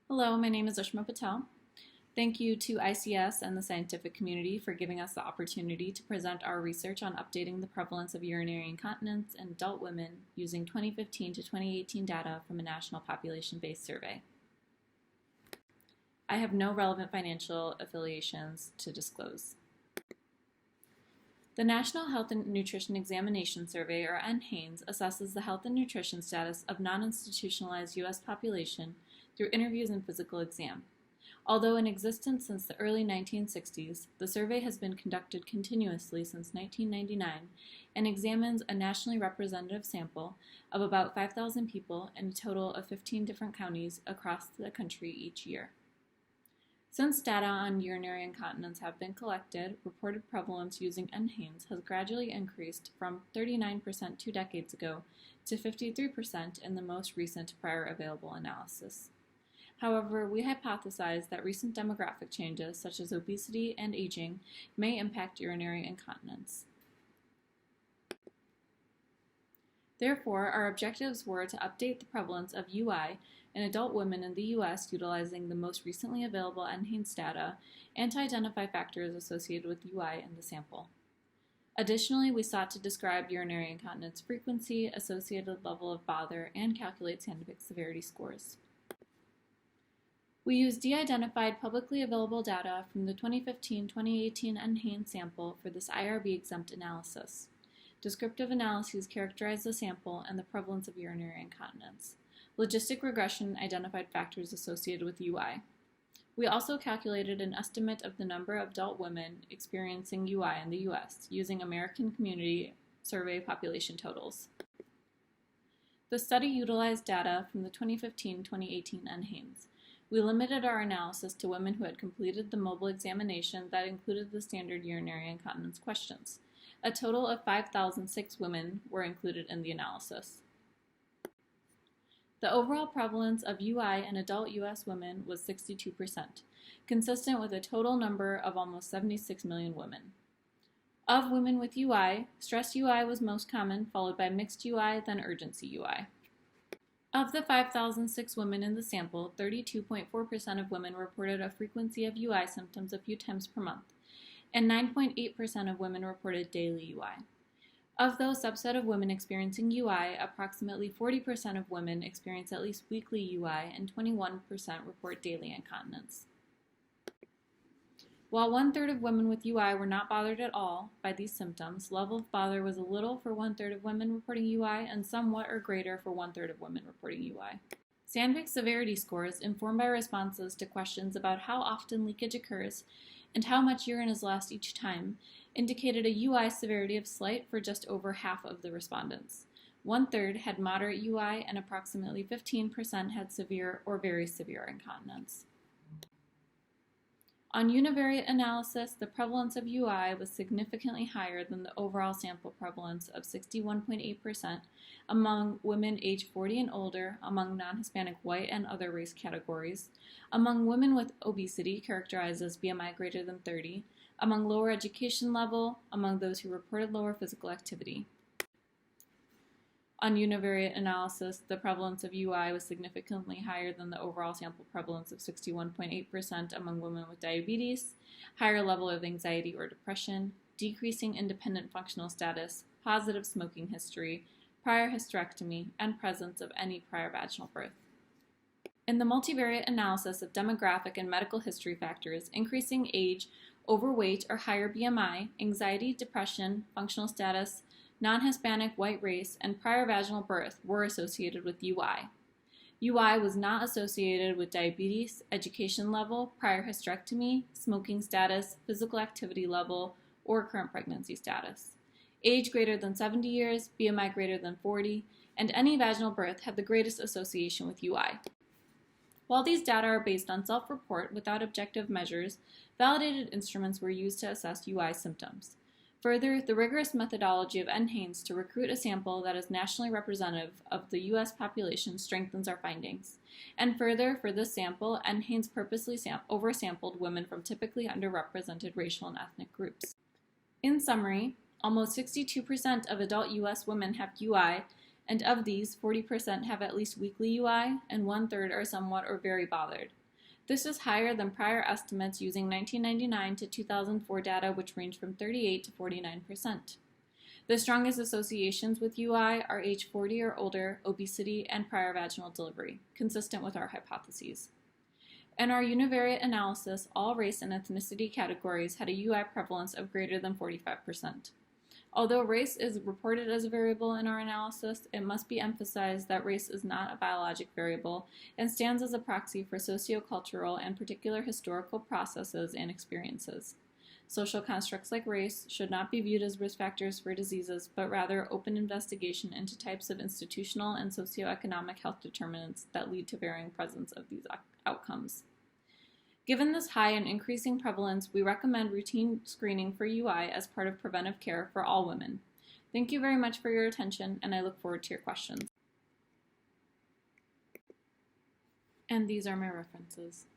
Hello, my name is Ushma Patel. Thank you to ICS and the scientific community for giving us the opportunity to present our research on updating the prevalence of urinary incontinence in adult women using 2015 to 2018 data from a national population-based survey. I have no relevant financial affiliations to disclose. The National Health and Nutrition Examination Survey, or NHANES, assesses the health and nutrition status of non-institutionalized U.S. population through interviews and physical exam. Although in existence since the early 1960s, the survey has been conducted continuously since 1999 and examines a nationally representative sample of about 5,000 people in a total of 15 different counties across the country each year. Since data on urinary incontinence have been collected, reported prevalence using NHANES has gradually increased from 39% 2 decades ago to 53% in the most recent prior available analysis. However, we hypothesize that recent demographic changes, such as obesity and aging, may impact urinary incontinence. Therefore, our objectives were to update the prevalence of UI in adult women in the U.S. utilizing the most recently available NHANES data and to identify factors associated with UI in the sample. Additionally, we sought to describe urinary incontinence frequency, associated level of bother, and calculate scientific severity scores. We used de-identified publicly available data from the 2015-2018 NHANES sample for this IRB-exempt analysis. Descriptive analyses characterized the sample and the prevalence of urinary incontinence. Logistic regression identified factors associated with UI. We also calculated an estimate of the number of adult women experiencing UI in the U.S. using American Community Survey population totals. The study utilized data from the 2015-2018 NHANES. We limited our analysis to women who had completed the mobile examination that included the standard urinary incontinence questions. A total of 5,006 women were included in the analysis. The overall prevalence of UI in adult U.S. women was 62%, consistent with a total number of almost 76 million women. Of women with UI, stress UI was most common, followed by mixed UI, then urgency UI. Of the 5,006 women in the sample, 32.4% of women reported a frequency of UI symptoms a few times per month, and 9.8% of women reported daily UI. Of those subset of women experiencing UI, approximately 40% of women experience at least weekly UI and 21% report daily incontinence. While 1/3 of women with UI were not bothered at all by these symptoms, level of bother was a little for 1/3 of women reporting UI and somewhat or greater for 1/3 of women reporting UI. Sandvik severity scores, informed by responses to questions about how often leakage occurs and how much urine is lost each time, indicated a UI severity of slight for just over half of the respondents. 1/3 had moderate UI and approximately 15% had severe or very severe incontinence. On univariate analysis, the prevalence of UI was significantly higher than the overall sample prevalence of 61.8% among women aged 40 and older, among non-Hispanic white and other race categories, among women with obesity characterized as BMI greater than 30, among lower education level, among those who reported lower physical activity. On univariate analysis, the prevalence of UI was significantly higher than the overall sample prevalence of 61.8% among women with diabetes, higher level of anxiety or depression, decreasing independent functional status, positive smoking history, prior hysterectomy, and presence of any prior vaginal birth. In the multivariate analysis of demographic and medical history factors, increasing age, overweight or higher BMI, anxiety, depression, functional status, non-Hispanic white race, and prior vaginal birth were associated with UI. UI was not associated with diabetes, education level, prior hysterectomy, smoking status, physical activity level, or current pregnancy status. Age greater than 70 years, BMI greater than 40, and any vaginal birth had the greatest association with UI. While these data are based on self-report without objective measures, validated instruments were used to assess UI symptoms. Further, the rigorous methodology of NHANES to recruit a sample that is nationally representative of the U.S. population strengthens our findings. And further, for this sample, NHANES purposely oversampled women from typically underrepresented racial and ethnic groups. In summary, almost 62% of adult U.S. women have UI, And of these, 40% have at least weekly UI, and 1/3 are somewhat or very bothered. This is higher than prior estimates using 1999 to 2004 data, which range from 38 to 49%. The strongest associations with UI are age 40 or older, obesity, and prior vaginal delivery, consistent with our hypotheses. In our univariate analysis, all race and ethnicity categories had a UI prevalence of greater than 45%. Although race is reported as a variable in our analysis, it must be emphasized that race is not a biologic variable and stands as a proxy for sociocultural and particular historical processes and experiences. Social constructs like race should not be viewed as risk factors for diseases, but rather open investigation into types of institutional and socioeconomic health determinants that lead to varying presence of these outcomes. Given this high and increasing prevalence, we recommend routine screening for UI as part of preventive care for all women. Thank you very much for your attention, and I look forward to your questions. And these are my references.